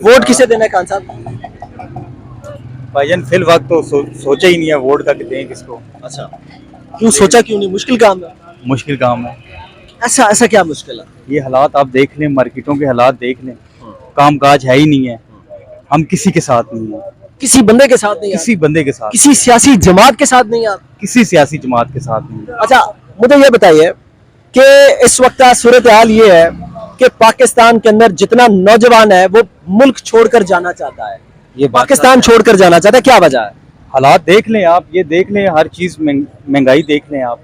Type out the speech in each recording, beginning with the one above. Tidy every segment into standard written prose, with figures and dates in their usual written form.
Vote किसे देना है खान साहब? भाईजान फिल वक्त तो सोचा ही नहीं है वोट का कि दें किसको। अच्छा, क्यों सोचा, क्यों नहीं? मुश्किल काम है। मुश्किल काम है। ऐसा ऐसा क्या मुश्किल है? ये हालात आप देख लें, मार्केटों के हालात देख लें, कामकाज है ही नहीं है। हम किसी के साथ नहीं है, किसी बंदे के साथ नहीं यार? किसी बंदे के साथ, किसी सियासी जमात के साथ नहीं यार? किसी सियासी जमात के साथ नहीं है। अच्छा, मुझे ये बताइए कि इस वक्त सूरत हाल ये है कि पाकिस्तान के अंदर जितना नौजवान है वो मुल्क छोड़कर जाना चाहता है, ये पाकिस्तान छोड़कर जाना चाहता है, क्या वजह है? हालात देख लें आप, ये देख लें, हर चीज महंगाई देख लें आप।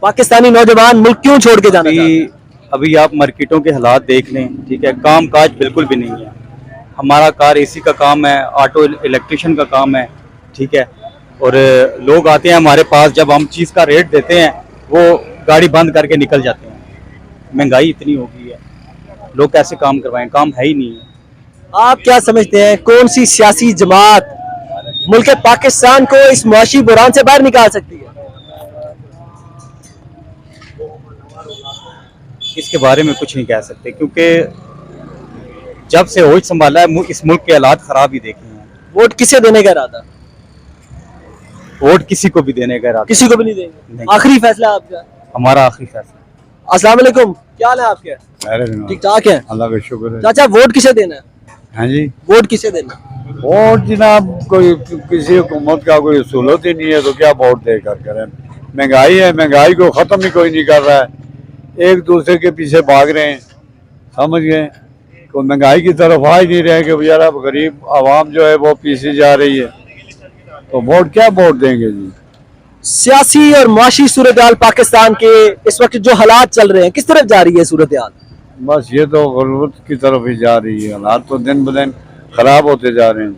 पाकिस्तानी नौजवान मुल्क क्यों छोड़ के जाना चाहता है? अभी आप मार्केटों के हालात देख लें, ठीक है, काम काज बिल्कुल भी नहीं है। हमारा कार एसी का काम है, ऑटो इलेक्ट्रिशियन का काम है, ठीक है, और लोग आते हैं हमारे पास, जब हम चीज़ का रेट देते हैं वो गाड़ी बंद करके निकल जाते हैं। महंगाई इतनी हो गई है, लोग कैसे काम करवाएं, काम है ही नहीं है। आप क्या समझते हैं कौन सी सियासी जमात मुल्क पाकिस्तान को इस मुआशी बुरान से बाहर निकाल सकती है? इसके बारे में कुछ नहीं कह सकते, क्योंकि जब से होश संभाला है इस मुल्क के हालात खराब ही देखे हैं। वोट किसे देने का इरादा? वोट किसी को भी देने का इरादा? किसी को भी नहीं देंगे। नहीं। आखिरी फैसला आपका? हमारा आखिरी फैसला। अस्सलाम वालेकुम, क्या हाल है आपके? ठीक ठाक है, अल्लाह का शुक्र है। चाचा वोट किसे देना है? हाँ जी, वोट किसे देना है? वोट जनाब कोई किसी हुकूमत का कोई सहूलत ही नहीं है तो क्या वोट दे कर करें। महंगाई है, महंगाई को ख़त्म ही कोई नहीं कर रहा है, एक दूसरे के पीछे भाग रहे हैं, समझ गए। कोई महंगाई की तरफ आ ही नहीं रहे कि बेचारा गरीब आवाम जो है वो पीछे जा रही है, तो वोट क्या वोट देंगे जी। सियासी और मुआशी सूरत हाल पाकिस्तान के इस वक्त जो हालात चल रहे हैं, किस तरफ जा रही है सूरत हाल? बस ये तो गुर्बत की तरफ ही जा रही है, हालात तो दिन ब दिन खराब होते जा रहे हैं।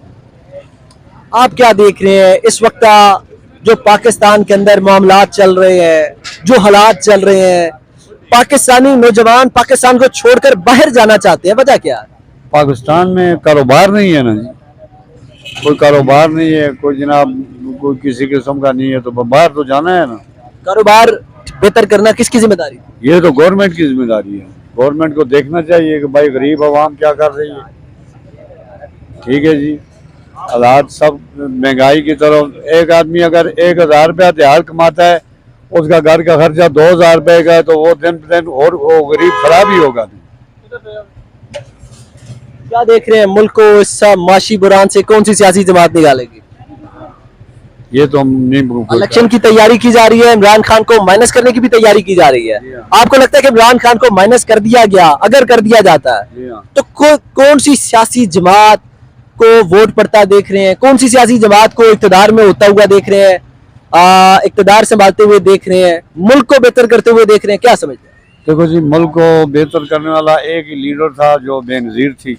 आप क्या देख रहे हैं इस वक्त जो पाकिस्तान के अंदर मामलात चल रहे हैं, जो हालात चल रहे हैं, पाकिस्तानी नौजवान पाकिस्तान को छोड़कर बाहर जाना चाहते हैं, वजह क्या है? पाकिस्तान में कारोबार नहीं है ना जी, कोई कारोबार नहीं है, कोई जनाब कोई किसी किस्म का नहीं है, तो बाहर तो जाना है ना। कारोबार बेहतर करना किसकी जिम्मेदारी? ये तो गवर्नमेंट की जिम्मेदारी है, गवर्नमेंट को देखना चाहिए कि भाई गरीब आवाम क्या कर रही है। ठीक है जी, हालात सब महंगाई की तरफ, एक आदमी अगर 1000 रुपया दिहाड़ कमाता है, उसका घर का खर्चा 2000 रुपये का है, तो वो दिन ब दिन और वो गरीब खराब ही होगा। क्या देख रहे हैं मुल्क को इस माशी बुरान से कौन सी सियासी जमात निकालेगी? ये तो हम नहीं, इलेक्शन की तैयारी की जा रही है, इमरान खान को माइनस करने की भी तैयारी की जा रही है। आपको लगता है कि इमरान खान को माइनस कर दिया गया, अगर कर दिया जाता है तो कौन सी सियासी जमात को वोट पड़ता देख रहे हैं? कौन सी सियासी जमात को इक्तदार में होता हुआ देख रहे हैं, इक्तदार संभालते हुए देख रहे हैं, मुल्क को बेहतर करते हुए देख रहे हैं? क्या समझते हैं? देखो जी, मुल्क को बेहतर करने वाला एक ही लीडर था जो बेनज़ीर थी,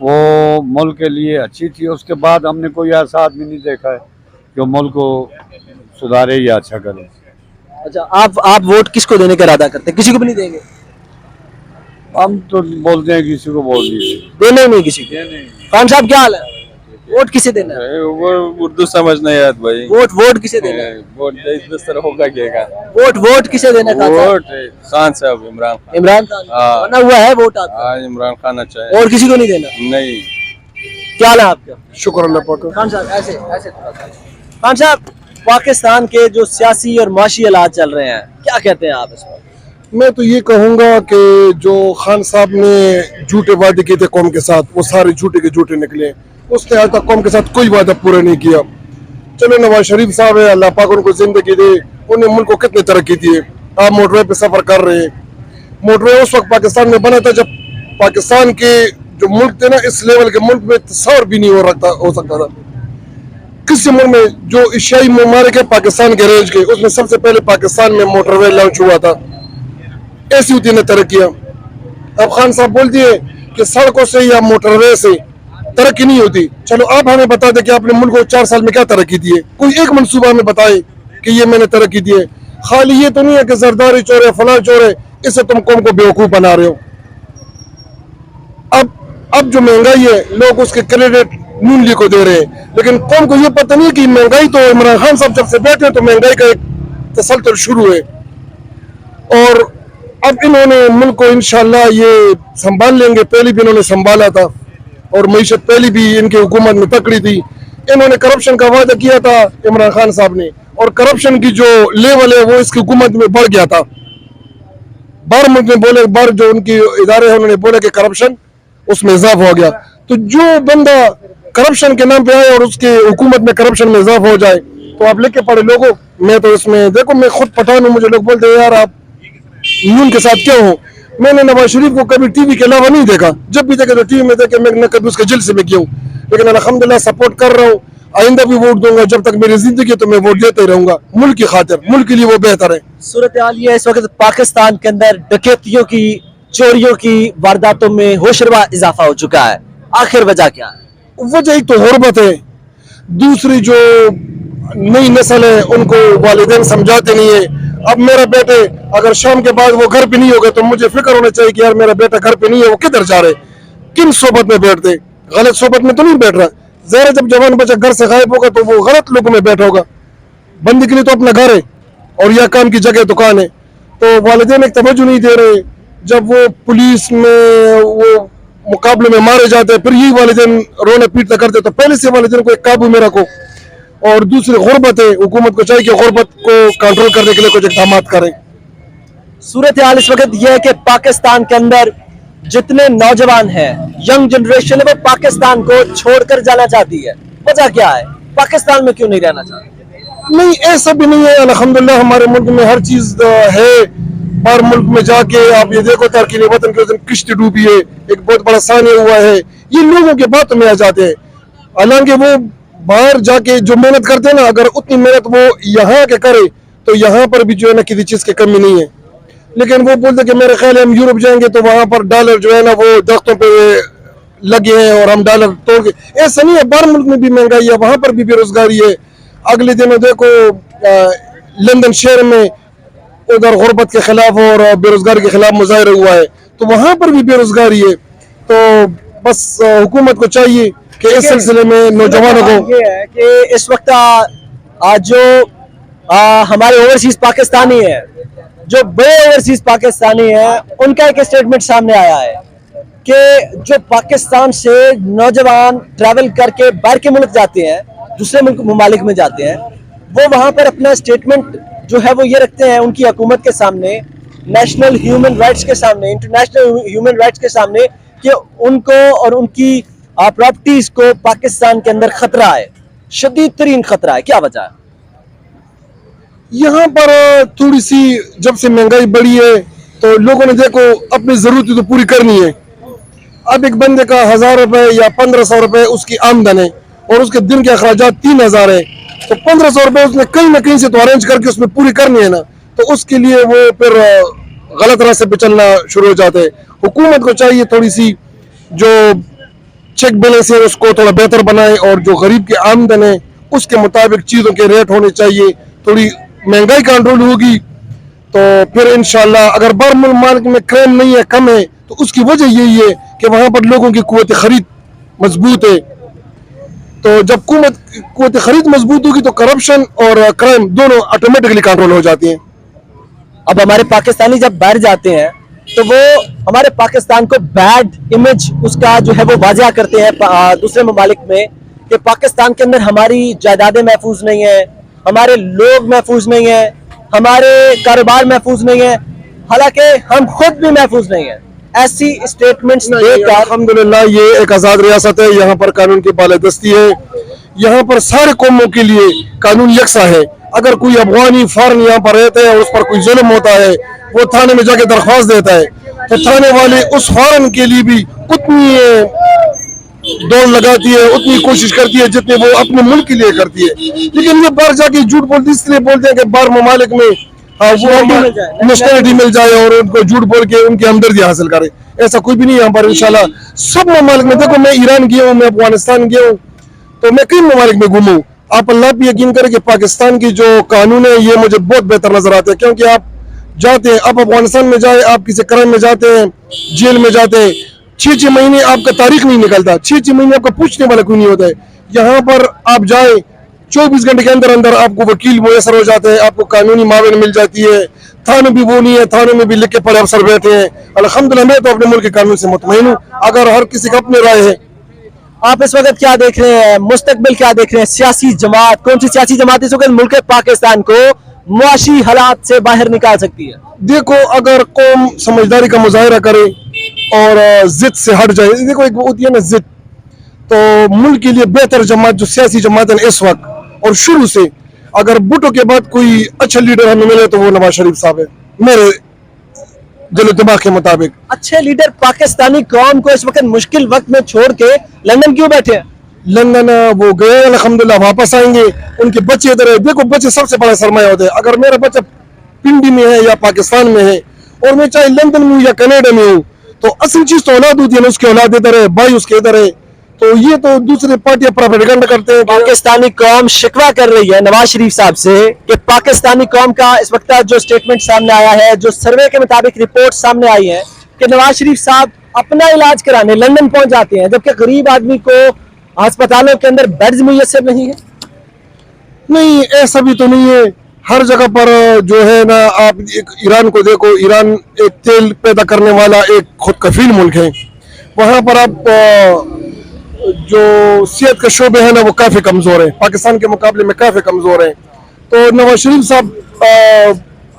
वो मुल्क के लिए अच्छी थी। उसके बाद हमने कोई ऐसा आदमी नहीं देखा है जो मुल्क को सुधारे या अच्छा करे। अच्छा, आप वोट किसको देने का इरादा करते हैं? किसी को भी नहीं देंगे? हम तो बोलते हैं किसी को वोट दीजिए, देना ही नहीं किसी को। खान साहब क्या हाल है? वोट किसे देना है? वो उर्दू समझ नहीं आता भाई। वोट किसे देना है? वोट इस तरह होगा क्या? वोट किसे देना है? वोट खान साहब, इमरान खान बना हुआ है वोट आपका? हाँ, इमरान खान अच्छा है। और किसी को नहीं देना? नहीं। क्या हाल है आपका? शुक्र अल्लाह पाक। खान साहब ऐसे ऐसे थोड़ा सा। खान साहब, पाकिस्तान के जो सियासी और माशी हालात चल रहे हैं, क्या कहते हैं आप इस पर? मैं तो ये कहूँगा कि जो खान साहब ने झूठे वादे किए थे कौम के साथ, वो सारे झूठे के झूठे निकले। उसने आज तक कौम के साथ कोई वादा पूरा नहीं किया। चलो नवाज शरीफ साहब है, अल्लाह पाक उनको जिंदगी दे, उन्हें मुल्क को कितनी तरक्की दी है। आप मोटरवे पे सफर कर रहे हैं, मोटरवे उस वक्त पाकिस्तान में बना था जब पाकिस्तान के जो मुल्क थे ना, इस लेवल के मुल्क में तस्वर भी नहीं हो सकता था। किसी मुल्क में जो एशियाई ममालिक है पाकिस्तान के रेंज के, उसमें सबसे पहले पाकिस्तान में मोटरवे लॉन्च हुआ था। ऐसी होती ने तरक्कियां। अब खान साहब बोल दिए कि सड़कों से या मोटरवे से तरक्की नहीं होती। चलो आप हमें बता दें कि आपने मुल्क को 4 साल में क्या तरक्की दी है, कोई एक मनसूबा हमें बताए कि ये मैंने तरक्की दी है। खाली ये तो नहीं है कि जरदारी चोर है, फलां चोर है, इससे तुम कौम को बेवकूफ बना रहे हो। अब जो महंगाई है, लोग उसके क्रेडिट नून लीग को दे रहे हैं, लेकिन कौम को ये पता नहीं कि महंगाई तो इमरान खान साहब जब से बैठे तो महंगाई का एक तसलसल शुरू है। और अब इन्होंने मुल्क को इंशाल्लाह ये संभाल लेंगे। पहले भी इन्होंने संभाला था और मईशत पहले भी इनकी हुकूमत में तकड़ी थी। इन्होंने करप्शन का वादा किया था इमरान खान साहब ने, और करप्शन की जो लेवल है वो इसकी हुकूमत में बढ़ गया था। बार मुल्क में बोले, बार जो उनकी इदारे हैं उन्होंने बोला कि करप्शन उसमें इजाफा हो गया। तो जो बंदा करप्शन के नाम पे आए और उसके हुकूमत में करप्शन में इजाफा हो जाए तो आप लेके पड़े लोगों। मैं तो इसमें देखो, मैं खुद पठान हूँ, मुझे लोग बोलते हैं यार आप नून के साथ क्यों हो। मैंने नवाज शरीफ को कभी टीवी के अलावा नहीं देखा, जब भी देखे तो टीवी में देखे, मैं न कभी उसके जेल से में क्यों, लेकिन अल्हम्दुलिल्लाह सपोर्ट कर रहा हूँ। आइंदा भी वोट दूंगा, जब तक मेरी जिंदगी तो मैं वोट देते रहूंगा मुल्क की खातिर, मुल्क के लिए वो बेहतर है। सूरत हाल ये है इस वक्त पाकिस्तान के अंदर डकैतियों की, चोरियों की वारदातों में होशरुबा इजाफा हो चुका है। आखिर वजह क्या है? वजह एक तो गुर्बत है, दूसरी जो नई नस्ल है उनको वालिदैन समझाते नहीं है। अब मेरा बेटे अगर शाम के बाद वो घर पे नहीं होगा तो मुझे फिक्र होना चाहिए कि यार मेरा बेटा घर पे नहीं है, वो किधर जा रहे, किन सोबत में बैठते, गलत सोबत में तो नहीं बैठ रहा। जरा जब जवान बच्चा घर से गायब होगा तो वो गलत लोगों में बैठा होगा। बंदी के लिए तो अपना घर है और यह काम की जगह दुकान है, तो वालिदैन एक तवज्जो नहीं दे रहे। जब वो पुलिस में वो मुकाबले में मारे जाते हैं फिर यही वालिदैन रोने पीटना करते, तो पहले से वालिदैन को एक काबू में रखो। और दूसरी गुर्बत है, हुकूमत को चाहिए कि गुर्बत को कंट्रोल करने के लिए कुछ इक़दाम करें। सूरत हाल इस वक्त यह है कि पाकिस्तान के अंदर जितने नौजवान हैं, यंग जनरेशन है, वो पाकिस्तान को छोड़कर जाना चाहती है। वजह क्या है? पाकिस्तान में क्यों नहीं रहना चाहती? नहीं, ऐसा भी नहीं है। अल्हम्दुलिल्लाह हमारे मुल्क में हर चीज है। बाहर मुल्क में जाके आप ये देखो, तारकीन वतन के दिन किश्ती डूबी है, एक बहुत बड़ा सानिया हुआ है, ये लोगों के बातों में आ जाते हैं। हालांकि वो बाहर जाके जो मेहनत करते हैं ना, अगर उतनी मेहनत वो यहाँ के करे तो यहाँ पर भी जो है ना किसी चीज की कमी नहीं है। लेकिन वो बोलते कि मेरे ख्याल है हम यूरोप जाएंगे तो वहां पर डॉलर जो है ना वो दरख्तों पे लगे हैं और हम डॉलर तोड़ के, ऐसा नहीं है। बाहर मुल्क में भी महंगाई है, वहां पर भी बेरोजगारी है। अगले दिनों देखो लंदन शहर में उधर गुर्बत के खिलाफ और बेरोजगारी के खिलाफ मुजाहरा हुआ है, तो वहां पर भी बेरोजगारी है। तो बस हुकूमत को चाहिए कि इस सिलसिले में नौजवानों को, ये है कि इस वक्त आज जो हमारे ओवरसीज पाकिस्तानी है, जो बड़े ओवरसीज पाकिस्तानी हैं, उनका एक स्टेटमेंट सामने आया है कि जो पाकिस्तान से नौजवान ट्रैवल करके बाहर के मुल्क जाते हैं, दूसरे मुल्क ममालिक में जाते हैं, वो वहां पर अपना स्टेटमेंट जो है वो ये रखते हैं उनकी हुकूमत के सामने, नेशनल ह्यूमन राइट्स के सामने, इंटरनेशनल ह्यूमन राइट्स के सामने, कि उनको और उनकी प्रॉपर्टीज को पाकिस्तान के अंदर खतरा है, शदीद तरीन खतरा है। क्या वजह है? यहाँ पर थोड़ी सी जब से महंगाई बढ़ी है तो लोगों ने देखो अपनी जरूरतें तो पूरी करनी है। अब एक बंदे का 1000 रुपए या 1500 रुपए उसकी आमदन है और उसके दिन के अखराजात 3000 है, तो 1500 रुपए उसने कहीं ना कहीं से तो अरेंज करके उसमें पूरी करनी है ना, तो उसके लिए वो फिर गलत रास्ते पे चलना शुरू हो जाते हैं। हुकूमत को चाहिए थोड़ी सी जो चेक बैलेंस है उसको थोड़ा बेहतर बनाए और जो गरीब की आमदन है उसके मुताबिक चीज़ों के रेट होने चाहिए। थोड़ी महंगाई कंट्रोल होगी तो फिर इंशाल्लाह, अगर बाहर मुल्क में क्राइम नहीं है, कम है, तो उसकी वजह यही है कि वहाँ पर लोगों की कुव्वत खरीद मजबूत है। तो जब कुव्वत खरीद मजबूत होगी तो करप्शन और क्राइम दोनों ऑटोमेटिकली कंट्रोल हो जाती हैं। अब हमारे पाकिस्तानी जब बाहर जाते हैं तो वो हमारे पाकिस्तान को बैड इमेज उसका जो है वो वाजिया करते हैं दूसरे ममालिक में, कि पाकिस्तान के अंदर हमारी जायदादें महफूज नहीं है, हमारे लोग महफूज नहीं है, हमारे कारोबार महफूज नहीं है, हालांकि हम खुद भी महफूज नहीं है। ऐसी स्टेटमेंट्स देकर अल्हम्दुलिल्लाह ये एक आज़ाद रियासत है, यहाँ पर कानून की बालादस्ती है, यहाँ पर सारे कौमों के लिए कानून यकसा है। अगर कोई अफगानी फॉरन यहाँ पर रहता है और उस पर कोई जुल्म होता है, वो थाने में जाके दरख्वास्त देता है, तो थाने वाले उस फॉरन के लिए भी उतनी दौड़ लगाती है, उतनी कोशिश करती है जितनी वो अपने मुल्क के लिए करती है। लेकिन ये बाहर जाके झूठ बोलती, इसलिए बोलते हैं कि बाहर ममालिक में वो नेशनलिटी मिल जाए और उनको झूठ बोल के उनकी हमदर्दी हासिल करे। ऐसा कोई भी नहीं है यहाँ पर। इंशाल्लाह सब ममालिक में, देखो मैं ईरान गया हूँ, मैं अफगानिस्तान गया हूँ, तो मैं कई ममालिक में घूमा हूँ। आप अल्लाह पे यकीन करें कि पाकिस्तान की जो कानून है ये मुझे बहुत बेहतर नजर आते हैं, क्योंकि आप जाते हैं, आप अफगानिस्तान में जाए, आप किसी क्राइम में जाते हैं, जेल में जाते हैं, 6-6 महीने आपका तारीख नहीं निकलता, 6-6 महीने आपका पूछने वाला कोई नहीं होता है। यहाँ पर आप जाए 24 घंटे के अंदर अंदर आपको वकील मुयसर हो जाते हैं, आपको कानूनी मावन मिल जाती है, थाने भी वो नहीं है, थाने में भी लिख के पड़े अफसर बैठे हैं। अल्हम्दुलिल्लाह मैं तो अपने मुल्क के कानून से मुतमईन हूँ, अगर हर किसी का अपनी राय है। आप इस वक्त क्या देख रहे हैं, मुस्तकबिल क्या देख रहे हैं? सियासी जमात, कौन सी सियासी जमात इस वक्त मुल्क पाकिस्तान को मुआशी हालात से बाहर निकाल सकती है? देखो, अगर कौम समझदारी का मुजाहरा करे और जिद से हट जाए, देखो एक होती है ना जिद, तो मुल्क के लिए बेहतर जमात जो सियासी जमात है इस वक्त और शुरू से, अगर भुट्टो के बाद कोई अच्छा लीडर हमें मिले तो वो नवाज शरीफ साहब है, मेरे दिलो दिमाग के मुताबिक। अच्छे लीडर पाकिस्तानी कौम को इस वक्त मुश्किल वक्त में छोड़ के लंदन क्यों बैठे हैं? लंदन वो गए, अल्हम्दुलिल्लाह वापस आएंगे, उनके बच्चे इधर है। देखो बच्चे सबसे बड़ा सरमाया होता है। अगर मेरा बच्चा पिंडी में है या पाकिस्तान में है और मैं चाहे लंदन में हूँ या कनाडा में हूँ, तो असल चीज तो औलाद होती है ना, उसकी औलाद इधर है, भाई उसके इधर है। तो ये तो दूसरे पार्टियां प्रोपेगेंडा करते हैं। पाकिस्तानी कौम शिकवा कर रही है नवाज शरीफ साहब से कि पाकिस्तानी कौम का इस वक्त जो स्टेटमेंट सामने आया है, जो सर्वे के मुताबिक रिपोर्ट सामने आई है कि नवाज शरीफ साहब अपना इलाज कराने लंदन पहुंच जाते हैं, जबकि गरीब आदमी को अस्पतालों के अंदर बेड्स मुयस्सर नहीं है। नहीं, ऐसा भी तो नहीं है। हर जगह पर जो है ना, आप ईरान को देखो, ईरान एक तेल पैदा करने वाला एक खुद कफील मुल्क है। वहां पर आप जो सेहत के शोबे है ना वो काफी कमजोर है, पाकिस्तान के मुकाबले में काफी कमजोर है। तो नवाज शरीफ साहब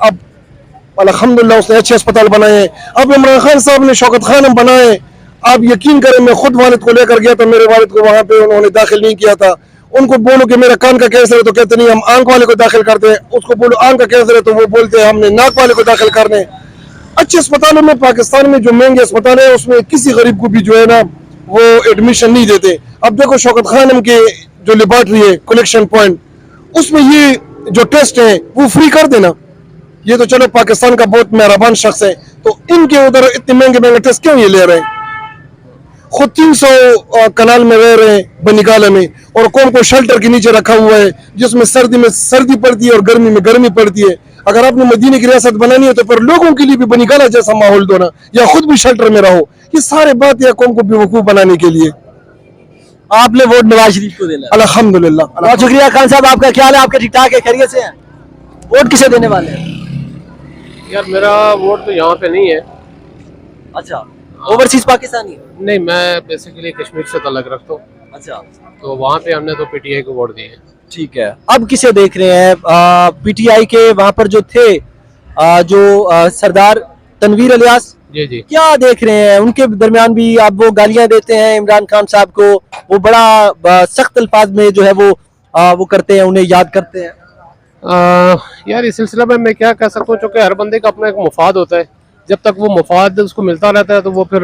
अब अल्हम्दुलिल्लाह उसने अच्छे अस्पताल बनाए हैं। अब इमरान खान साहब ने शौकत खान बनाए। आप यकीन करें, मैं खुद वालिद को लेकर गया था, मेरे वालिद को वहां पे उन्होंने दाखिल नहीं किया था। उनको बोलो कि मेरा कान का कैंसर है तो कहते नहीं, हम आंख वाले को दाखिल करते हैं। उसको बोलो आंख का कैंसर है तो वो बोलते हैं हमने नाक वाले को दाखिल करने। अच्छे अस्पतालों में, पाकिस्तान में जो महंगे अस्पताल है उसमें किसी गरीब को भी जो है ना वो एडमिशन नहीं देते। अब देखो शौकत खानम के जो लेबॉर्ट्री है, कलेक्शन पॉइंट, उसमें ये जो टेस्ट है वो फ्री कर देना। ये तो चलो पाकिस्तान का बहुत मेहरबान शख्स है, तो इनके उधर इतने महंगे महंगे टेस्ट क्यों ये ले रहे हैं? खुद 300 कनाल में रह रहे हैं बनिकाला में, और कौम को शेल्टर के नीचे रखा हुआ है, जिसमें सर्दी में सर्दी पड़ती है और गर्मी में गर्मी पड़ती है। अगर आपने मदीने की रियासत बनानी है तो फिर लोगों के लिए भी बनिकाला जैसा माहौल दो ना, या खुद भी शेल्टर में रहो। ये सारे बात या कौम को बेवकूफ बनाने के लिए। आपने वोट नवाज शरीफ को देना? अल्हम्दुलिल्लाह। बहुत शुक्रिया खान साहब, आपका ख्याल है? आपके ठीक ठाक है, खैरियत से हैं? वोट किसे देने वाले हैं? यार मेरा वोट तो यहाँ पे नहीं है। अच्छा, ओवरसीज पाकिस्तानी? नहीं, मैं बेसिकली कश्मीर से ताल्लुक रखता हूँ, अच्छा, तो वहाँ पे हमने तो पीटीआई को वोट दिए हैं। ठीक है। अब किसे देख रहे हैं? पीटीआई के वहां पर जो थे सरदार तनवीर इलियास, जी जी। क्या देख रहे हैं? उनके दरमियान भी अब वो गालियां देते हैं इमरान खान साहब को, वो बड़ा सख्त अल्फाज में जो है वो करते हैं, उन्हें याद करते हैं। यार इस सिलसिले में मैं क्या कह सकता हूँ, चूँकि हर बंदे का अपना एक मुफाद होता है। जब तक वो मुफाद उसको मिलता रहता है तो वो फिर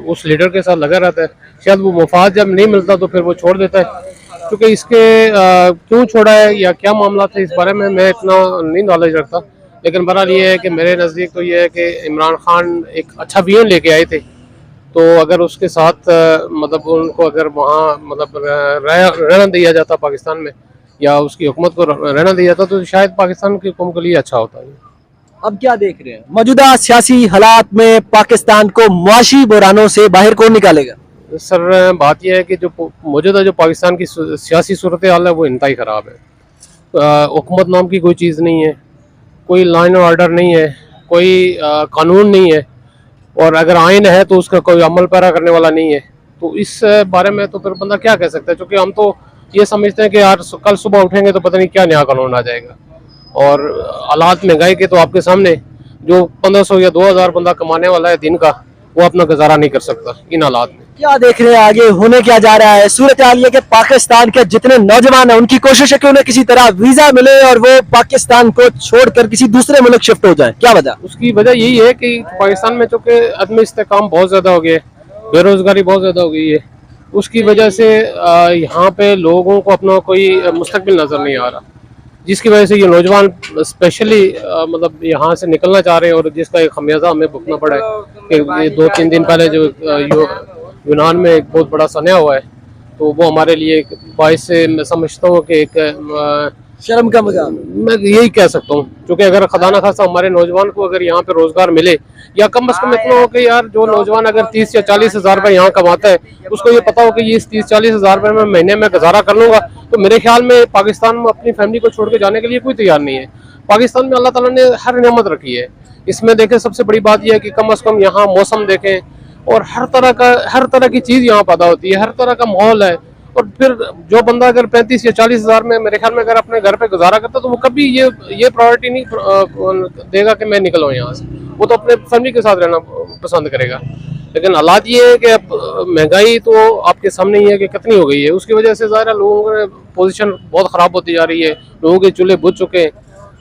उस लीडर के साथ लगा रहता है। शायद वो मुफाद जब नहीं मिलता तो फिर वो छोड़ देता है। क्योंकि इसके क्यों छोड़ा है या क्या मामला था, इस बारे में मैं इतना नहीं नॉलेज रखता। लेकिन बहरहाल ये है कि मेरे नज़दीक तो ये है कि इमरान खान एक अच्छा विजन लेके आए थे, तो अगर उसके साथ मतलब उनको अगर वहाँ मतलब रहना दिया जाता पाकिस्तान में, या उसकी हुकूमत को रहना दिया जाता, तो शायद पाकिस्तान की कौम के लिए अच्छा होता है। अब क्या देख रहे हैं? मौजूदा सियासी हालात में पाकिस्तान को मुआशी बुरानों से बाहर कौन निकालेगा? सर बात यह है कि जो मौजूदा जो पाकिस्तान की सियासी सूरत हाल है वो इंतहाई ख़राब है। हुकूमत नाम की कोई चीज़ नहीं है, कोई लाइन और ऑर्डर नहीं है, कोई कानून नहीं है, और अगर आइन है तो उसका कोई अमल पैरा करने वाला नहीं है। तो इस बारे में तो फिर बंदा क्या कह सकता है, क्योंकि हम तो ये समझते हैं कि यार कल सुबह उठेंगे तो पता नहीं क्या नया कानून आ जाएगा। और हालात महंगाई के तो आपके सामने, जो 1500 या 2000 बंदा कमाने वाला है दिन का, वो अपना गुजारा नहीं कर सकता इन हालात में। क्या देख रहे हैं आगे होने क्या जा रहा है? सूरत हाल ये कि पाकिस्तान के जितने नौजवान हैं उनकी कोशिश है कि उन्हें किसी तरह वीजा मिले और वो पाकिस्तान को छोड़कर किसी दूसरे मुल्क शिफ्ट हो जाए। क्या वजह? उसकी वजह यही है कि पाकिस्तान में चूँकि अदम इस्तेकाम बहुत ज़्यादा हो गया है, बेरोज़गारी बहुत ज़्यादा हो गई है, उसकी वजह से यहाँ पे लोगों को अपना कोई मुस्तकबिल नज़र नहीं आ रहा, जिसकी वजह से ये नौजवान स्पेशली मतलब यहाँ से निकलना चाह रहे हैं, और जिसका एक खमियाजा हमें भुगतना पड़ा है कि ये 2-3 दिन पहले जो यूनान में एक बहुत बड़ा सन्या हुआ है, तो वो हमारे लिए बाइस से मैं समझता हूँ कि एक शर्म का मकाम। मैं यही कह सकता हूँ, क्योंकि अगर खुदा न खासा हमारे नौजवान को अगर यहाँ पे रोजगार मिले, या कम अज़ कम इतना हो कि यार जो नौजवान अगर 30 या 40 हज़ार रुपये यहाँ कमाता है, उसको ये पता हो कि ये 30-40 हज़ार रुपये में महीने में गुजारा कर लूँगा, तो मेरे ख्याल में पाकिस्तान में अपनी फैमिली को छोड़ के जाने के लिए कोई तैयार नहीं है। पाकिस्तान में अल्लाह ताला ने हर नेमत रखी है। इसमें देखें सबसे बड़ी बात यह है कि कम से कम यहाँ मौसम देखें और हर तरह की चीज़ यहाँ पैदा होती है, हर तरह का माहौल है। और फिर जो बंदा अगर 35 या 40 हज़ार में मेरे ख्याल में अगर अपने घर पे गुजारा करता तो वो कभी ये प्रायोरिटी नहीं देगा कि मैं निकल आऊँ यहाँ से। वो तो अपने फैमिली के साथ रहना पसंद करेगा। लेकिन हालात ये है कि अब महंगाई तो आपके सामने ही है कि कितनी हो गई है। उसकी वजह से ज़ाहिर है लोगों की पोजीशन बहुत ख़राब होती जा रही है, लोगों के चूल्हे बुझ चुके हैं।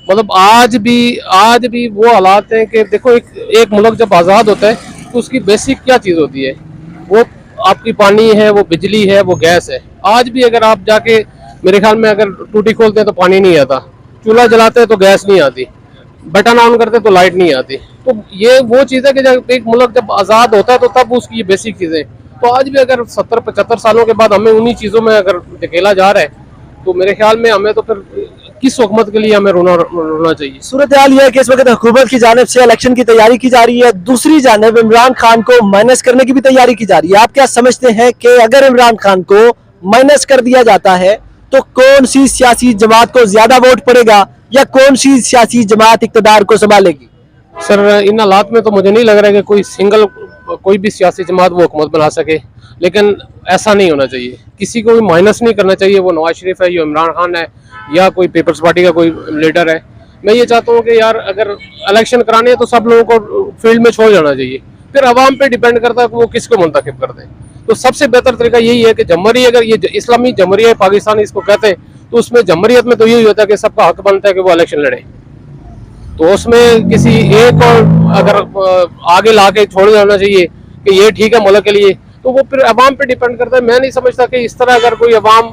मतलब आज भी वो हालात हैं कि देखो एक मुल्क जब आज़ाद होता है तो उसकी बेसिक क्या चीज़ होती है, वो आपकी पानी है, वो बिजली है, वो गैस है। आज भी अगर आप जाके मेरे ख्याल में अगर टूटी खोलते हैं तो पानी नहीं आता, चूल्हा जलाते हैं तो गैस नहीं आती, बटन ऑन करते हैं तो लाइट नहीं आती। तो ये वो चीज़ है कि जब एक मुल्क जब आज़ाद होता है तो तब उसकी ये बेसिक चीज़ें। तो आज भी अगर 70-75 सालों के बाद हमें उन्हीं चीज़ों में अगर धकेला जा रहा है तो मेरे ख्याल में हमें तो फिर किस हुकूमत के लिए हमें रोना चाहिए। सूरत हाल यह है कि इस वक्त हुकूमत की जानिब से इलेक्शन की तैयारी की जा रही है, दूसरी जानिब इमरान खान को माइनस करने की भी तैयारी की जा रही है। आप क्या समझते हैं कि अगर इमरान खान को माइनस कर दिया जाता है तो कौन सी सियासी जमात को ज्यादा वोट पड़ेगा या कौन सी सियासी जमात इक़्तिदार को संभालेगी? सर इन हालात में तो मुझे नहीं लग रहा है कि कोई भी सियासी जमात वो हुकूमत बना सके, लेकिन ऐसा नहीं होना चाहिए। किसी को भी माइनस नहीं करना चाहिए, वो नवाज शरीफ है या इमरान खान है या कोई पीपल्स पार्टी का कोई लीडर है। मैं ये चाहता हूँ कि यार अगर इलेक्शन कराने हैं तो सब लोगों को फील्ड में छोड़ जाना चाहिए, फिर अवाम पे डिपेंड करता है कि वो किसको मुंतखब कर दें। तो सबसे बेहतर तरीका यही है कि जमहूरी, अगर ये इस्लामी जमहूरिया पाकिस्तान इसको कहते हैं, तो उसमें जमहूरियत में तो यही होता है कि सबका हक बनता है कि वो इलेक्शन लड़े। तो उसमें किसी एक और अगर आगे ला के छोड़ जाना चाहिए कि ये ठीक है मुल्क के लिए, तो वो फिर अवाम पे डिपेंड करता है। मैं नहीं समझता कि इस तरह अगर कोई अवाम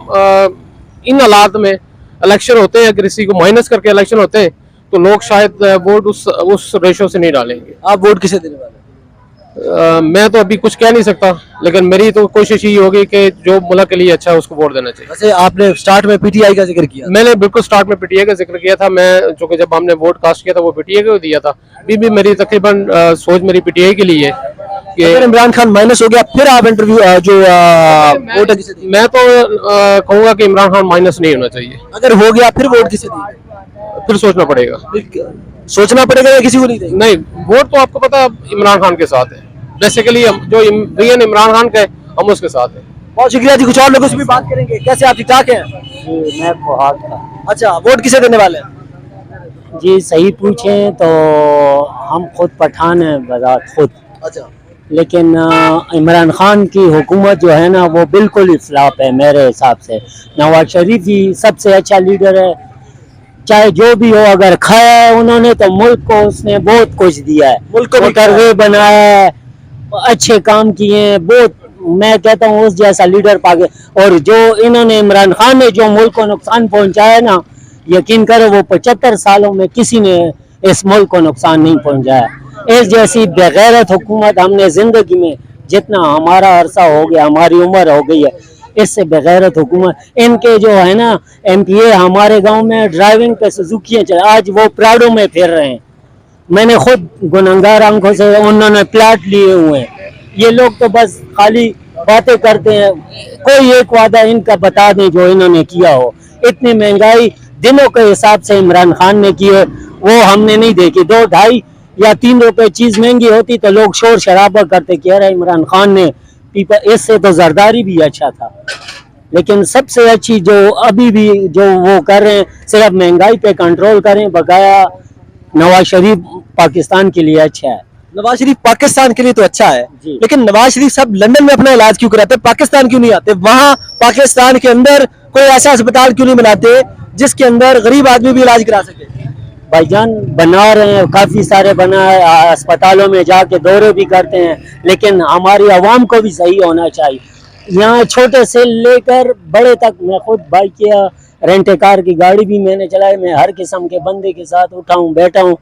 इन हालात में इलेक्शन होते हैं, अगर किसी को माइनस करके इलेक्शन होते हैं तो लोग शायद वोट उस रेशो से नहीं डालेंगे। आप वोट किसे देने वाले हैं? मैं तो अभी कुछ कह नहीं सकता, लेकिन मेरी तो कोशिश ये होगी कि जो मुल्क के लिए अच्छा है उसको वोट देना चाहिए। वैसे आपने स्टार्ट में पीटीआई का जिक्र किया, मैंने बिल्कुल स्टार्ट में पीटीआई का जिक्र किया था। मैं चूंकि जब हमने वोट कास्ट किया था वो पीटीआई को दिया था। अभी भी मेरी तकरीबन सोच मेरी पीटीआई के लिए है कि अगर इमरान खान माइनस हो गया फिर आप इंटरव्यू वोट किसे देंगे? मैं तो कहूँगा कि इमरान खान माइनस नहीं होना चाहिए। अगर हो गया फिर वोट किसे देंगे? फिर सोचना पड़ेगा। सोचना पड़ेगा या किसी को नहीं देंगे? नहीं, वोट तो आपको पता है इमरान खान के साथ है। बेसिकली जो विजन इमरान खान का है हम उसके साथ है। बहुत शुक्रिया जी। कुछ और लोगों से भी बात करेंगे। कैसे आप, ठीक ठाक हैं? मैं फुहाद था। अच्छा, वोट किसे देने वाले हैं? जी सही पूछें तो हम खुद पठान हैं बजात खुद, अच्छा, लेकिन इमरान खान की हुकूमत जो है ना वो बिल्कुल ही फ्लॉप है मेरे हिसाब से। नवाज शरीफ ही सबसे अच्छा लीडर है, चाहे जो भी हो। अगर खाया है उन्होंने तो मुल्क को उसने बहुत कुछ दिया है, मुल्क को भी मोटरवे बनाया है, अच्छे काम किए हैं बहुत। मैं कहता हूँ उस जैसा लीडर पाके। और जो इन्होंने इमरान खान ने जो मुल्क को नुकसान पहुंचाया ना, यकीन करो वो 75 सालों में किसी ने इस मुल्क को नुकसान नहीं पहुंचाया। इस जैसी बेगैरत हुकूमत हमने जिंदगी में, जितना हमारा अरसा हो गया, हमारी उम्र हो गई है, इससे बेगैरत हुकूमत। इनके जो है ना एमपीए हमारे गांव में ड्राइविंग पे सुजुकियां चल, आज वो प्राडो में फिर रहे हैं। मैंने खुद गुनहगार आंखों से उन्होंने प्लाट लिए हुए हैं। ये लोग तो बस खाली बातें करते हैं, कोई एक वादा इनका बता दें जो इन्होंने किया हो। इतनी महंगाई दिनों के हिसाब से इमरान खान ने की है, वो हमने नहीं देखी। 2, 2.5 या 3 रुपए चीज महंगी होती तो लोग शोर शराबा करते, कह रहे इमरान खान ने इससे तो जरदारी भी अच्छा था। लेकिन सबसे अच्छी जो अभी भी जो वो कर रहे हैं, सिर्फ महंगाई पे कंट्रोल करें। बकाया नवाज शरीफ पाकिस्तान के लिए अच्छा है। नवाज शरीफ पाकिस्तान के लिए तो अच्छा है, जी। लेकिन नवाज शरीफ सब लंदन में अपना इलाज क्यों कराते, पाकिस्तान क्यों नहीं आते? वहाँ पाकिस्तान के अंदर कोई ऐसा अस्पताल क्यों नहीं बनाते जिसके अंदर गरीब आदमी भी इलाज करा सके? भाईजान बना रहे हैं, काफी सारे बना है, अस्पतालों में जाके दौरे भी करते हैं, लेकिन हमारी आवाम को भी सही होना चाहिए। यहाँ छोटे से लेकर बड़े तक, मैं खुद बाइक या रेंटे कार की गाड़ी भी मैंने चलाई, मैं हर किस्म के बंदे के साथ उठा हूँ बैठा हूँ।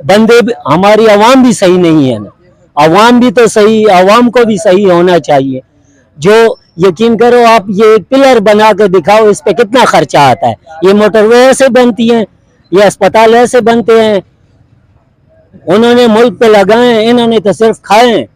बंदे भी, हमारी आवाम भी सही नहीं है ना, आवाम भी तो सही, आवाम को भी सही होना चाहिए। जो यकीन करो आप ये पिलर बना के दिखाओ, इस पे कितना खर्चा आता है। ये मोटरवे ऐसे बनती हैं, ये अस्पताल ऐसे बनते हैं, उन्होंने मुल्क पे लगाए, इन्होंने तो सिर्फ खाए।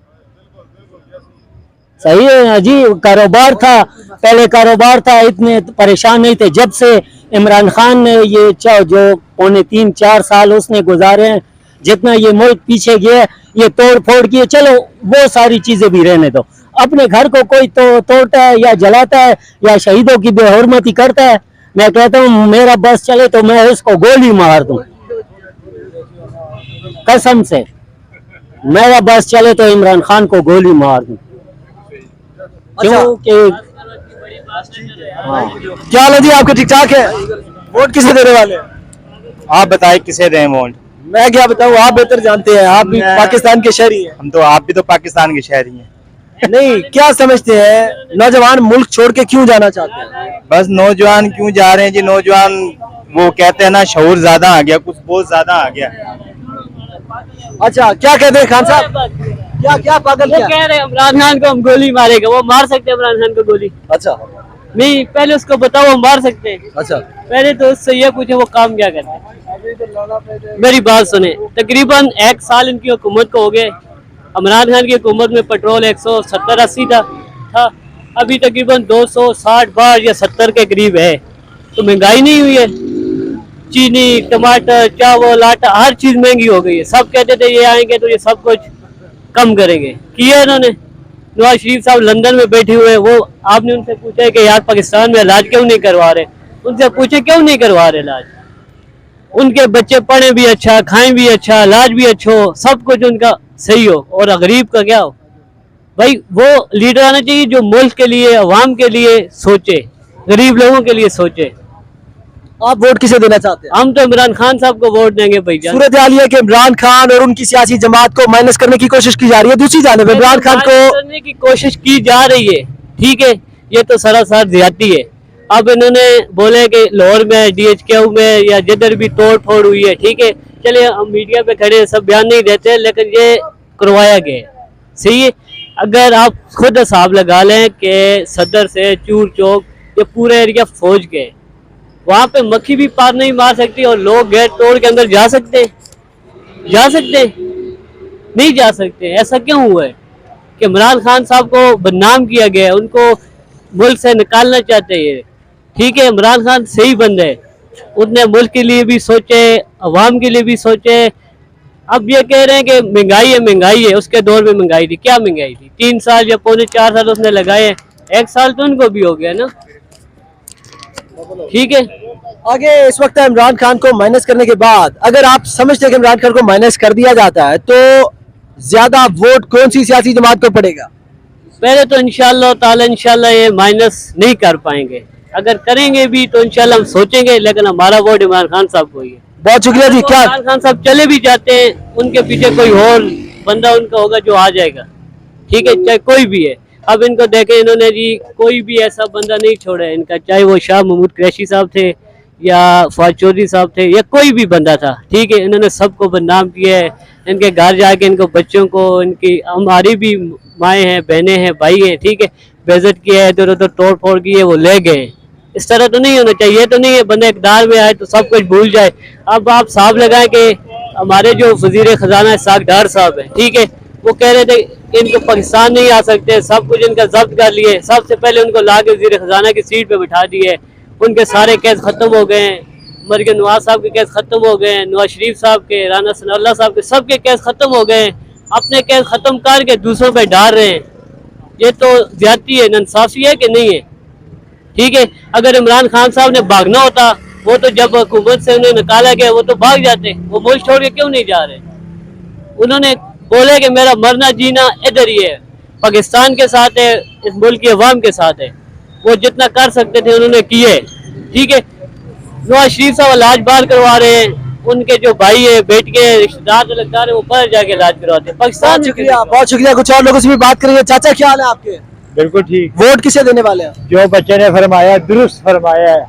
सही है जी, कारोबार था, पहले कारोबार था, इतने परेशान नहीं थे। जब से इमरान खान ने ये जो 3.5-4 साल उसने गुजारे हैं, जितना ये मुल्क पीछे गया है, ये तोड़ फोड़ किए, चलो वो सारी चीजें भी रहने दो। अपने घर को कोई तोड़ता है या जलाता है या शहीदों की बेहुरमती करता है, मैं कहता हूँ मेरा बस चले तो मैं उसको गोली मार दूं, कसम से। मेरा बस चले तो इमरान खान को गोली मार दूं, क्योंकि क्या हाल है जी आपके? ठीक ठाक है? वोट किसे देने वाले हैं? आप बताए किसे दें वोट? मैं क्या बताऊं, आप बेहतर जानते हैं, आप भी पाकिस्तान के शहरी हैं। हम तो, आप भी तो पाकिस्तान के शहरी हैं। नहीं, क्या समझते हैं नौजवान मुल्क छोड़ के क्यों जाना चाहते हैं? बस नौजवान क्यों जा रहे हैं जी? नौजवान वो कहते हैं ना, शऊर ज्यादा आ गया, कुछ बहुत ज्यादा आ गया। अच्छा, क्या कहते हैं खान साहब? क्या क्या पागल वो क्या? कह रहे हैं इमरान खान को हम गोली मारेगा, वो मार सकते हैं इमरान खान को गोली? अच्छा नहीं, पहले उसको बताओ हम मार सकते हैं। अच्छा, पहले तो उससे ये पूछे वो काम क्या करते हैं। मेरी बात सुने, तकरीबन 1 साल इनकी हुकूमत को हो गए। इमरान खान की हुकूमत में पेट्रोल 170-80 था, अभी तकरीबन 260 या 70 के करीब है। तो महंगाई नहीं हुई है? चीनी, टमाटर, चावल, आटा, हर चीज महंगी हो गई है। सब कहते थे ये आएंगे तो ये सब कुछ कम करेंगे, किया इन्होंने। नवाज शरीफ साहब लंदन में बैठे हुए, वो आपने उनसे पूछा कि यार पाकिस्तान में इलाज क्यों नहीं करवा रहे? उनसे पूछे क्यों नहीं करवा रहे इलाज? उनके बच्चे पढ़े भी अच्छा, खाएं भी अच्छा, इलाज भी अच्छा हो, सब कुछ उनका सही हो, और गरीब का क्या हो? भाई वो लीडर आना चाहिए जो मुल्क के लिए, अवाम के लिए सोचे, गरीब लोगों के लिए सोचे। आप वोट किसे देना चाहते हैं? हम तो इमरान खान साहब को वोट देंगे भैया। सूरत हाल है कि इमरान खान और उनकी सियासी जमात को माइनस करने की कोशिश की जा रही है। दूसरी जानिब इमरान खान को करने की कोशिश की जा रही है, ठीक है, ये तो सरासर ज्यादती है। अब इन्होंने बोले कि लाहौर में, DHQ में या जिधर भी तोड़ फोड़ हुई है, ठीक है, चले हम मीडिया पे खड़े हैं, सब बयान नहीं देते, लेकिन ये करवाया गया, सही है। अगर आप खुद हिसाब लगा लें कि सदर से चूर चौक ये पूरा एरिया फौज के, वहाँ पे मक्खी भी पार नहीं मार सकती, और लोग गेट तोड़ के अंदर जा सकते हैं? जा सकते हैं? नहीं जा सकते। ऐसा क्यों हुआ है कि इमरान खान साहब को बदनाम किया गया है, उनको मुल्क से निकालना चाहते हैं? ठीक है, इमरान खान सही बंदे है, उसने मुल्क के लिए भी सोचे, अवाम के लिए भी सोचे। अब ये कह रहे हैं कि महंगाई है, महंगाई है। उसके दौर में महंगाई थी, क्या महंगाई थी? 3 साल या 4.5 साल उसने लगाए, 1 साल तो उनको भी हो गया ना, ठीक है। आगे इस वक्त इमरान खान को माइनस करने के बाद, अगर आप समझते हैं कि इमरान खान को माइनस कर दिया जाता है, तो ज्यादा वोट कौन सी सियासी जमात को पड़ेगा? पहले तो इंशाल्लाह ये माइनस नहीं कर पाएंगे, अगर करेंगे भी तो इंशाल्लाह हम सोचेंगे, लेकिन हमारा वोट इमरान खान साहब को ही है। बहुत शुक्रिया जी। क्या इमरान खान साहब चले भी जाते हैं, उनके पीछे कोई और बंदा उनका होगा जो आ जाएगा, ठीक है, चाहे कोई भी है। अब इनको देखे, इन्होंने जी कोई भी ऐसा बंदा नहीं छोड़ा है इनका, चाहे वो शाह महमूद कुरैशी साहब थे या फवाद चौधरी साहब थे या कोई भी बंदा था, ठीक है, इन्होंने सबको बदनाम किया है। इनके घर जाके इनको बच्चों को, इनकी हमारी भी माएँ हैं, बहनें हैं, भाई हैं, ठीक है, बेइज्जत किया है, इधर उधर तोड़ फोड़ की है, वो ले गए। इस तरह तो नहीं होना चाहिए। ये तो नहीं है बंदा इक़्तिदार में आए तो सब कुछ भूल जाए। अब आप साहब लगाए कि हमारे जो वजीर खजाना साग डार साहब हैं, ठीक है, वो कह रहे थे कि इनको पाकिस्तान नहीं आ सकते, सब कुछ इनका जब्त कर लिए। सबसे पहले उनको ला के वजीर खजाना की सीट पे बिठा दिए, उनके सारे केस खत्म हो गए हैं। मरके नवाज साहब के केस खत्म हो गए हैं, नवाज शरीफ साहब के, राना सनाउल्लाह साहब के, सबके केस खत्म हो गए हैं। अपने केस खत्म करके दूसरों पे डाल रहे हैं। ये तो ज्यादती है, इंसाफी है कि नहीं है? ठीक है, अगर इमरान खान साहब ने भागना होता, वो तो जब हुकूमत से उन्हें निकाला गया वो तो भाग जाते, वो मुल्क छोड़ के क्यों नहीं जा रहे? उन्होंने बोले कि मेरा मरना जीना इधर ही है, पाकिस्तान के साथ है, इस मुल्क की अवाम के साथ है। वो जितना कर सकते थे उन्होंने किए, ठीक है। नवाज शरीफ साहब इलाज बाहर करवा रहे हैं, उनके जो भाई है, बेटे, रिश्तेदार जो लगता है वो बाहर जाके इलाज करवाते हैं पाकिस्तान। बहुत शुक्रिया। कुछ और लोगों से भी बात करेंगे। चाचा क्या हाल है आपके? बिल्कुल ठीक। वोट किसे देने वाले हैं? जो बच्चे ने फरमाया दुरुस्त फरमाया है,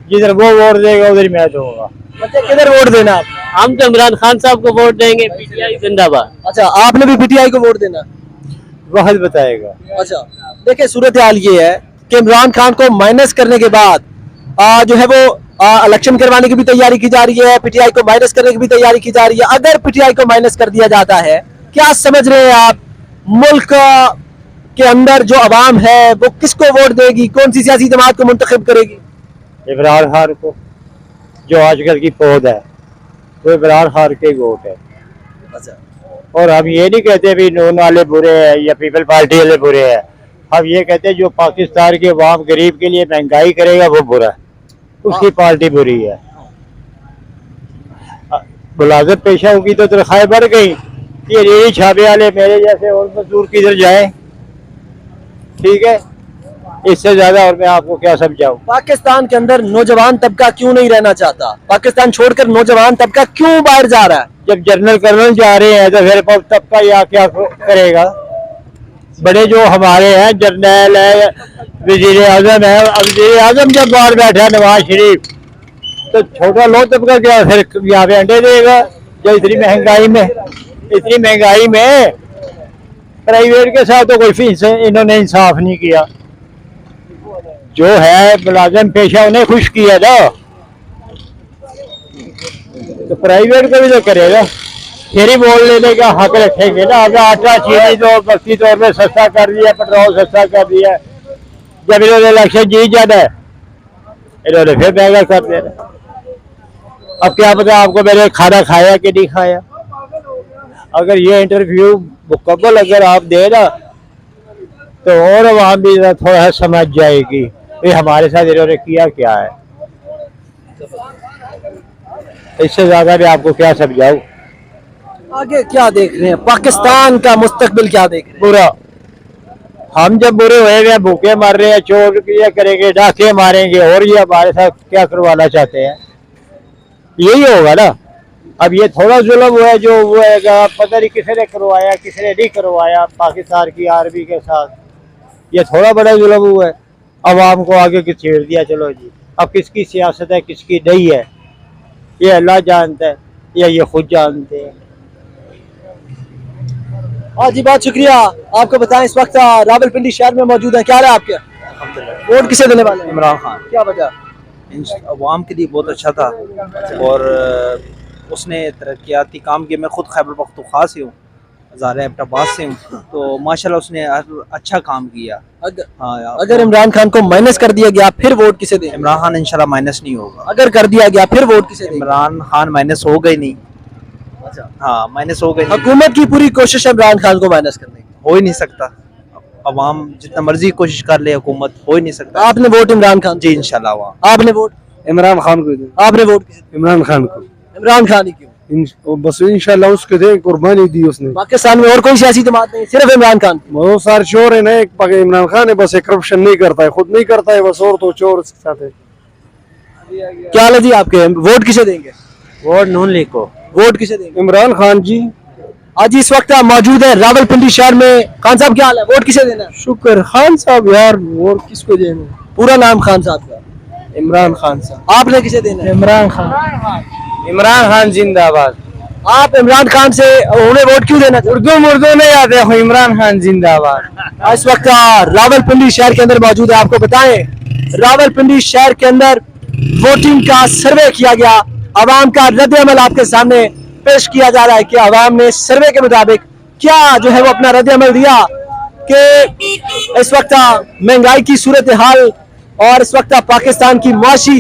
जिधर वो वोट देगा उधर मैच होगा। बच्चे किधर वोट देना आप? हम तो इमरान खान साहब को वोट देंगे, PTI जिंदाबाद। अच्छा, आपने भी PTI को वोट देना? वक्त बताएगा। अच्छा, देखिए सूरत हाल ये है कि इमरान खान को माइनस करने के बाद जो है वो इलेक्शन करवाने की भी तैयारी की जा रही है, PTI को माइनस करने की भी तैयारी की जा रही है। अगर PTI को माइनस कर दिया जाता है, क्या समझ रहे हैं आप मुल्क के अंदर जो अवाम है वो किसको वोट देगी? कौन सी सियासी जमात को मुंतखब करेगी? इमरान खान को। जो आजकल की पौध है वो इमरान खान के वोट है। अच्छा, और हम ये नहीं कहते भी नून वाले बुरे हैं या पीपल पार्टी वाले बुरे हैं, हम ये कहते हैं जो पाकिस्तान के अवाम गरीब के लिए महंगाई करेगा वो बुरा है, उसकी पार्टी बुरी है। मुलाजिम पेशा की तो तनख्वाहें बढ़ गई, ये रेडी छापे वाले मेरे जैसे और मजदूर किधर जाए? ठीक है, इससे ज्यादा और मैं आपको क्या समझाऊं। पाकिस्तान के अंदर नौजवान तबका क्यों नहीं रहना चाहता? पाकिस्तान छोड़कर नौजवान तबका क्यों बाहर जा रहा है? जब जनरल कर्नल जा रहे हैं तो फिर तबका या क्या करेगा? बड़े जो हमारे हैं जर्नैल है, वजीर आजम है, वजीर आजम जब बाहर बैठा नवाज शरीफ, तो छोटा लो तबका क्या फिर यहाँ पे अंडे देगा? जो इतनी महंगाई में प्राइवेट के साथ तो कोई फीस इन्होंने इंसाफ नहीं किया। जो है मुलाजिम पेशा उन्हें खुश किया ना, तो प्राइवेट को भी तो करेगा, फिर ही बोल लेने का हक रखेंगे ना। अब आटा चीनी तो वक्ती तौर पर सस्ता कर दिया, पेट्रोल सस्ता कर दिया, जब इन्होंने इलेक्शन जीत जाना है इन्होंने फिर महंगा कर देना। अब क्या पता आपको मैंने खाना खाया कि नहीं खाया। अगर ये इंटरव्यू मुकम्मल अगर आप दे ना तो और आवाम भी थोड़ा समझ जाएगी ये हमारे साथ इन्होंने किया क्या है। इससे ज्यादा भी आपको क्या समझाऊं। आगे क्या देख रहे हैं? पाकिस्तान का मुस्तकबिल क्या देख रहे हैं? बुरा, हम जब बुरे हुए हैं, भूखे मर रहे हैं, चोर ये करेंगे, डाके मारेंगे, और ये हमारे साथ क्या करवाना चाहते हैं? यही होगा ना। अब ये थोड़ा जुल्म हुआ है जो वो है, पता नहीं किसी ने करवाया किसी ने नहीं करवाया पाकिस्तान की आर्मी के साथ, ये थोड़ा बड़ा जुल्म हुआ है। अवाम को आगे छेड़ दिया, चलो जी। अब किसकी सियासत है किसकी नहीं है ये अल्लाह जानता है या ये खुद जानते हैं। हाँ जी, बहुत शुक्रिया। आपको बताएं इस वक्त रावलपिंडी शहर में मौजूद है, क्या रहा है आपके? वोट किसे देने वाले हैं? इमरान खान। क्या वजह? अवाम के लिए बहुत अच्छा था और उसने तरक्याती काम किए। मैं खुद खैबर पख्तूनख्वा से हूँ, ज़ाहिर एबटाबाद से हूँ, तो माशाल्लाह उसने अच्छा काम किया। अगर इमरान खान को माइनस कर दिया गया फिर वोट किसे दें? इमरान खान इंशाल्लाह माइनस नहीं होगा। अगर कर दिया गया फिर वोट किसे दें? इमरान खान माइनस हो गई नहीं। अच्छा, हाँ माइनस हो गई। हुकूमत की पूरी कोशिश है इमरान खान को माइनस करने की। हो ही नहीं सकता, अवाम जितना मर्जी कोशिश कर ले हुकूमत हो ही नहीं सकता। आपने वोट इमरान खान? जी इंशाल्लाह। आपने वोट इमरान खान को। आपने वोट किसे? इमरान खान को। इमरान खान ही क्यों? बस इंशाल्लाह उसके दे, कुर्बानी दी उसने। पाकिस्तान में और कोई सियासी जमात नहीं, सिर्फ इमरान खान। बहुत सारे चोर है ना, एक इमरान खान है बस, एक करप्शन नहीं करता है, खुद नहीं करता है बस, और तो चोर उसके साथ है। क्या हाल है जी आपके? वोट किसे देंगे? वोट नून लीग को। वोट किसे देंगे? इमरान खान जी। आज इस वक्त आप मौजूद है रावलपिंडी शहर में। खान साहब क्या हाल है? वोट किसे देना है? शुक्र खान साहब यार, वोट किसको देना? पूरा नाम खान साहब का? इमरान खान साहब। आपने किसे देना है? इमरान खान। इमरान खान जिंदाबाद। आप इमरान खान से उन्हें वोट क्यों देना? उर्दू नहीं आते हो। इमरान खान जिंदाबाद। इस वक्त रावलपिंडी शहर के अंदर मौजूद है। आपको बताएं रावलपिंडी शहर के अंदर वोटिंग का सर्वे किया गया, अवाम का रद्द अमल आपके सामने पेश किया जा रहा है कि अवाम ने सर्वे के मुताबिक क्या जो है वो अपना रद्द अमल दिया कि इस वक्त महंगाई की सूरत हाल और इस वक्त पाकिस्तान की मुआशी